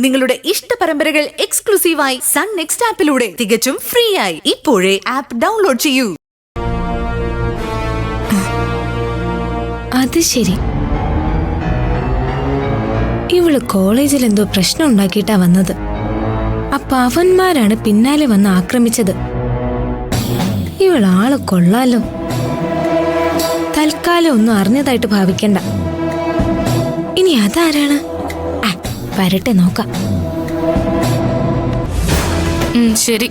നിങ്ങളുടെ ഇഷ്ട പരമ്പരകൾ എക്സ്ക്ലൂസീവായി സൺ നെക്സ്റ്റ് ആപ്പിലൂടെ തികച്ചും ഫ്രീ ആയി ഇപ്പോഴേ ആപ്പ് ഡൗൺലോഡ് ചെയ്യൂ. അത് ശരി, ഇവള് കോളേജിൽ എന്തോ പ്രശ്നം ഉണ്ടാക്കിയിട്ടാ വന്നത്. അപ്പൊ അവന്മാരാണ് പിന്നാലെ വന്ന് ആക്രമിച്ചത്. ഇവളാള് കൊള്ളാലോ. തൽക്കാലം ഒന്നും അറിഞ്ഞതായിട്ട് ഭാവിക്കണ്ട. ഇനി അതാരാണ്? വരട്ടെ, നോക്കാം. ശരി.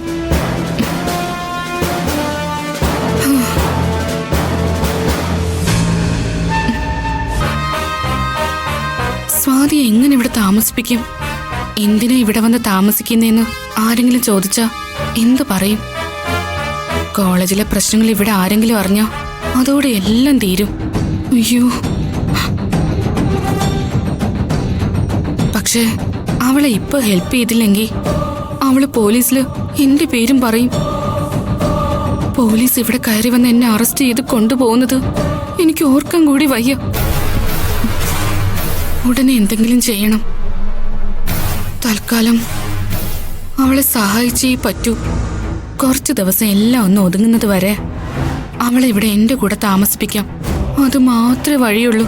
സ്വാതിയെ എങ്ങനെ ഇവിടെ താമസിപ്പിക്കും? എന്തിനാ ഇവിടെ വന്ന് താമസിക്കുന്നേന്ന് ആരെങ്കിലും ചോദിച്ചാ എന്തു പറയും? കോളേജിലെ പ്രശ്നങ്ങൾ ഇവിടെ ആരെങ്കിലും അറിഞ്ഞാ അതോടെ എല്ലാം തീരും. അയ്യോ, പക്ഷേ അവളെ ഇപ്പൊ ഹെൽപ്പ് ചെയ്തില്ലെങ്കിൽ അവള് പോലീസില് എന്റെ പേരും പറയും. പോലീസ് ഇവിടെ കയറി വന്ന് എന്നെ അറസ്റ്റ് ചെയ്ത് കൊണ്ടുപോകുന്നത് എനിക്ക് ഓർക്കാൻ കൂടി വയ്യ. ഉടനെ എന്തെങ്കിലും ചെയ്യണം. തൽക്കാലം അവളെ സഹായിച്ചേ പറ്റൂ. കുറച്ചു ദിവസം എല്ലാം ഒന്ന് ഒതുങ്ങുന്നത് വരെ അവളെ ഇവിടെ എന്റെ കൂടെ താമസിപ്പിക്കാം. അത് മാത്രമേ വഴിയുള്ളൂ.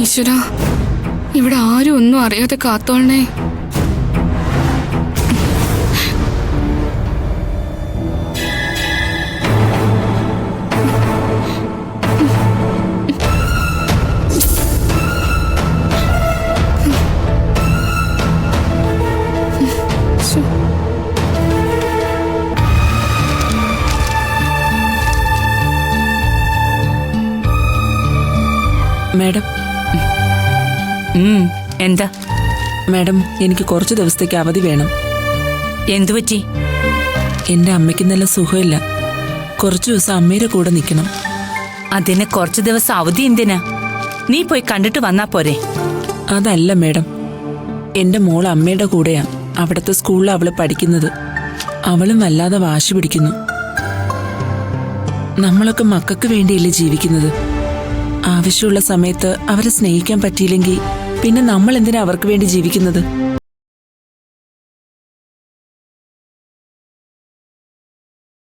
ഈശ്വര, ഇവിടെ ആരും ഒന്നും അറിയാതെ കാത്തോളണേ. മാഡം. എന്താ മാഡം, എനിക്ക് കുറച്ച് ദിവസത്തേക്ക് അവധി വേണം. എന്തുപറ്റി? എന്റെ അമ്മയ്ക്ക് നല്ല സുഖമില്ല. കുറച്ചു ദിവസം അമ്മയുടെ കൂടെ നിൽക്കണം. അതിന് കുറച്ചു ദിവസം അവധി എന്തിനാ? നീ പോയി കണ്ടിട്ട് വന്നാ പോരെ? അതല്ല മാഡം, എന്റെ മോൾ അമ്മയുടെ കൂടെയാ. അവിടുത്തെ സ്കൂളിൽ അവള് പഠിക്കുന്നത്. അവളും വല്ലാതെ വാശി പിടിക്കുന്നു. നമ്മളൊക്കെ മക്കൾക്ക് വേണ്ടിയല്ലേ ജീവിക്കുന്നത്? ആവശ്യമുള്ള സമയത്ത് അവരെ സ്നേഹിക്കാൻ പറ്റിയില്ലെങ്കിൽ പിന്നെ നമ്മൾ എന്തിനാ അവർക്ക് വേണ്ടി ജീവിക്കുന്നത്?